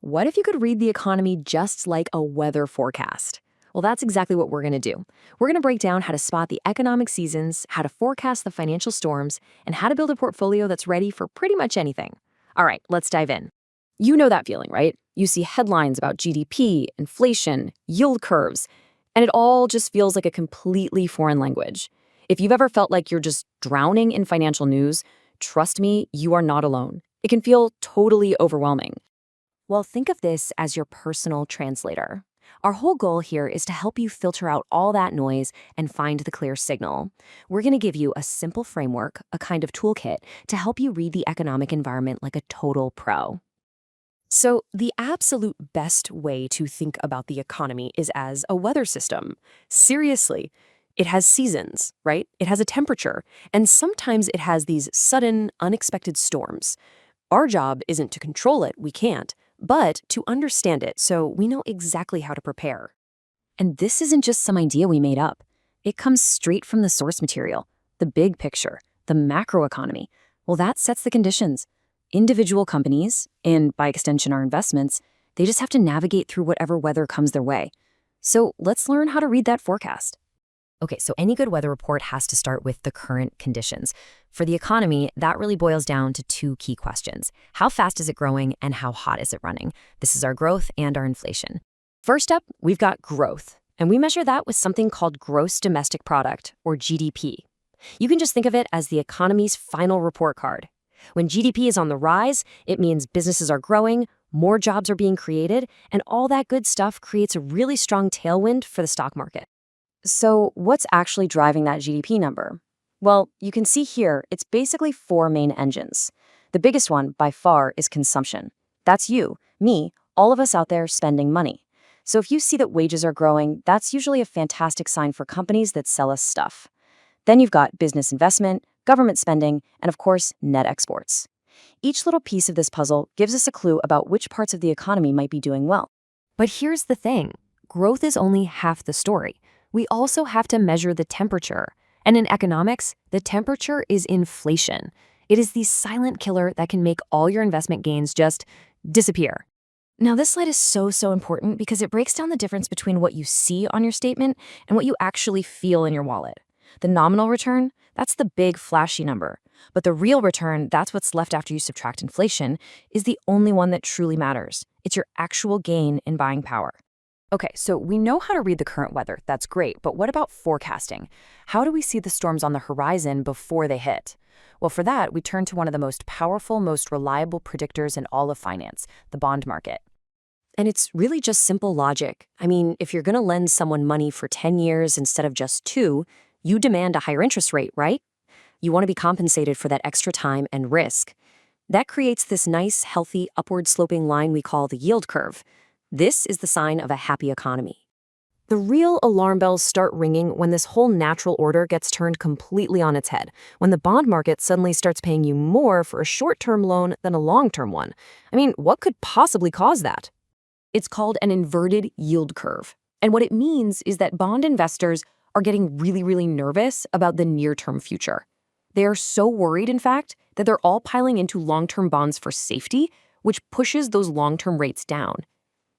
What if you could read the economy just like a weather forecast? Well, that's exactly what we're going to do. We're going to break down how to spot the economic seasons, how to forecast the financial storms, and how to build a portfolio that's ready for pretty much anything. All right, let's dive in. You know that feeling, right? You see headlines about GDP, inflation, yield curves, and it all just feels like a completely foreign language. If you've ever felt like you're just drowning in financial news, trust me, you are not alone. It can feel totally overwhelming. Well, think of this as your personal translator. Our whole goal here is to help you filter out all that noise and find the clear signal. We're going to give you a simple framework, a kind of toolkit, to help you read the economic environment like a total pro. So, the absolute best way to think about the economy is as a weather system. Seriously, it has seasons, right? It has a temperature, and sometimes it has these sudden, unexpected storms. Our job isn't to control it, we can't, but to understand it so we know exactly how to prepare. And this isn't just some idea we made up. It comes straight from the source material, the big picture, the macroeconomy. Well, that sets the conditions. Individual companies, and by extension our investments, they just have to navigate through whatever weather comes their way. So let's learn how to read that forecast. Okay, so any good weather report has to start with the current conditions. For the economy, that really boils down to two key questions. How fast is it growing and how hot is it running? This is our growth and our inflation. First up, we've got growth, and we measure that with something called gross domestic product, or GDP. You can just think of it as the economy's final report card. When GDP is on the rise, it means businesses are growing, more jobs are being created, and all that good stuff creates a really strong tailwind for the stock market. So what's actually driving that GDP number? Well, you can see here, it's basically four main engines. The biggest one, by far, is consumption. That's you, me, all of us out there spending money. So if you see that wages are growing, that's usually a fantastic sign for companies that sell us stuff. Then you've got business investment, government spending, and of course, net exports. Each little piece of this puzzle gives us a clue about which parts of the economy might be doing well. But here's the thing. Growth is only half the story. We also have to measure the temperature. And in economics, the temperature is inflation. It is the silent killer that can make all your investment gains just disappear. Now, this slide is so important because it breaks down the difference between what you see on your statement and what you actually feel in your wallet. The nominal return, that's the big flashy number. But the real return, that's what's left after you subtract inflation, is the only one that truly matters. It's your actual gain in buying power. Okay, so we know how to read the current weather. That's great, but what about forecasting? How do we see the storms on the horizon before they hit? Well, for that, we turn to one of the most powerful, most reliable predictors in all of finance, the bond market. And it's really just simple logic. I mean, if you're going to lend someone money for 10 years instead of just 2, you demand a higher interest rate, right? You want to be compensated for that extra time and risk. That creates this nice, healthy, upward-sloping line we call the yield curve. This is the sign of a happy economy. The real alarm bells start ringing when this whole natural order gets turned completely on its head, when the bond market suddenly starts paying you more for a short-term loan than a long-term one. I mean, what could possibly cause that? It's called an inverted yield curve. And what it means is that bond investors are getting really nervous about the near-term future. They are so worried, in fact, that they're all piling into long-term bonds for safety, which pushes those long-term rates down.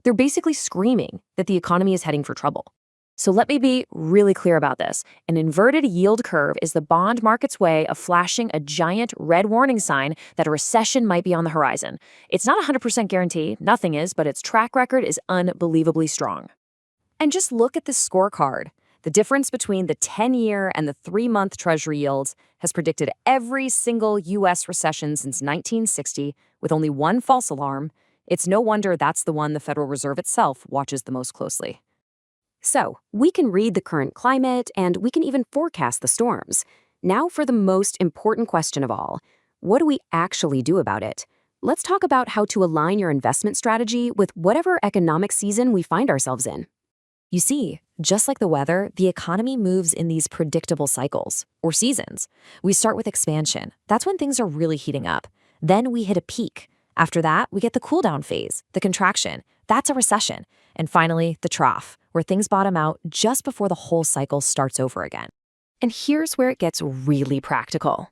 They're basically screaming that the economy is heading for trouble. So let me be really clear about this. An inverted yield curve is the bond market's way of flashing a giant red warning sign that a recession might be on the horizon. It's not a 100% guarantee, nothing is, but its track record is unbelievably strong. And just look at this scorecard. The difference between the 10-year and the 3-month Treasury yields has predicted every single U.S. recession since 1960 with only one false alarm. It's no wonder that's the one the Federal Reserve itself watches the most closely. So, we can read the current climate, and we can even forecast the storms. Now for the most important question of all. What do we actually do about it? Let's talk about how to align your investment strategy with whatever economic season we find ourselves in. You see, just like the weather, the economy moves in these predictable cycles, or seasons. We start with expansion. That's when things are really heating up. Then we hit a peak. After that, we get the cool down phase, the contraction. That's a recession. And finally, the trough, where things bottom out just before the whole cycle starts over again. And here's where it gets really practical.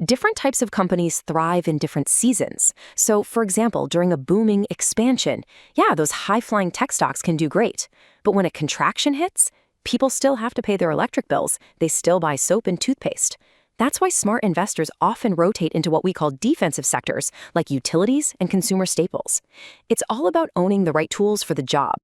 Different types of companies thrive in different seasons. So, for example, during a booming expansion, yeah, those high-flying tech stocks can do great. But when a contraction hits, people still have to pay their electric bills. They still buy soap and toothpaste. That's why smart investors often rotate into what we call defensive sectors, like utilities and consumer staples. It's all about owning the right tools for the job.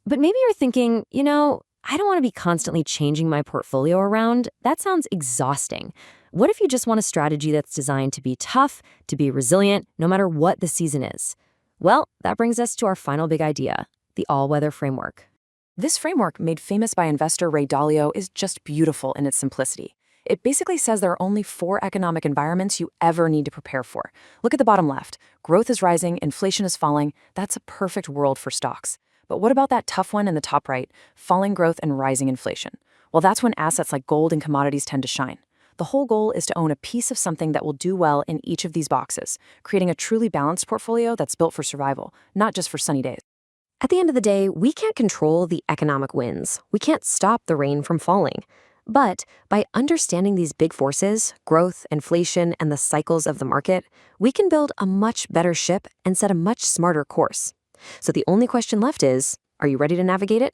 But maybe you're thinking, I don't want to be constantly changing my portfolio around. That sounds exhausting. What if you just want a strategy that's designed to be tough, to be resilient, no matter what the season is? Well, that brings us to our final big idea, the all-weather framework. This framework, made famous by investor Ray Dalio, is just beautiful in its simplicity. It basically says there are only 4 economic environments you ever need to prepare for. Look at the bottom left. Growth is rising, inflation is falling. That's a perfect world for stocks. But what about that tough one in the top right, falling growth and rising inflation? Well, that's when assets like gold and commodities tend to shine. The whole goal is to own a piece of something that will do well in each of these boxes, creating a truly balanced portfolio that's built for survival, not just for sunny days. At the end of the day, we can't control the economic winds. We can't stop the rain from falling. But by understanding these big forces, growth, inflation, and the cycles of the market, we can build a much better ship and set a much smarter course. So the only question left is, are you ready to navigate it?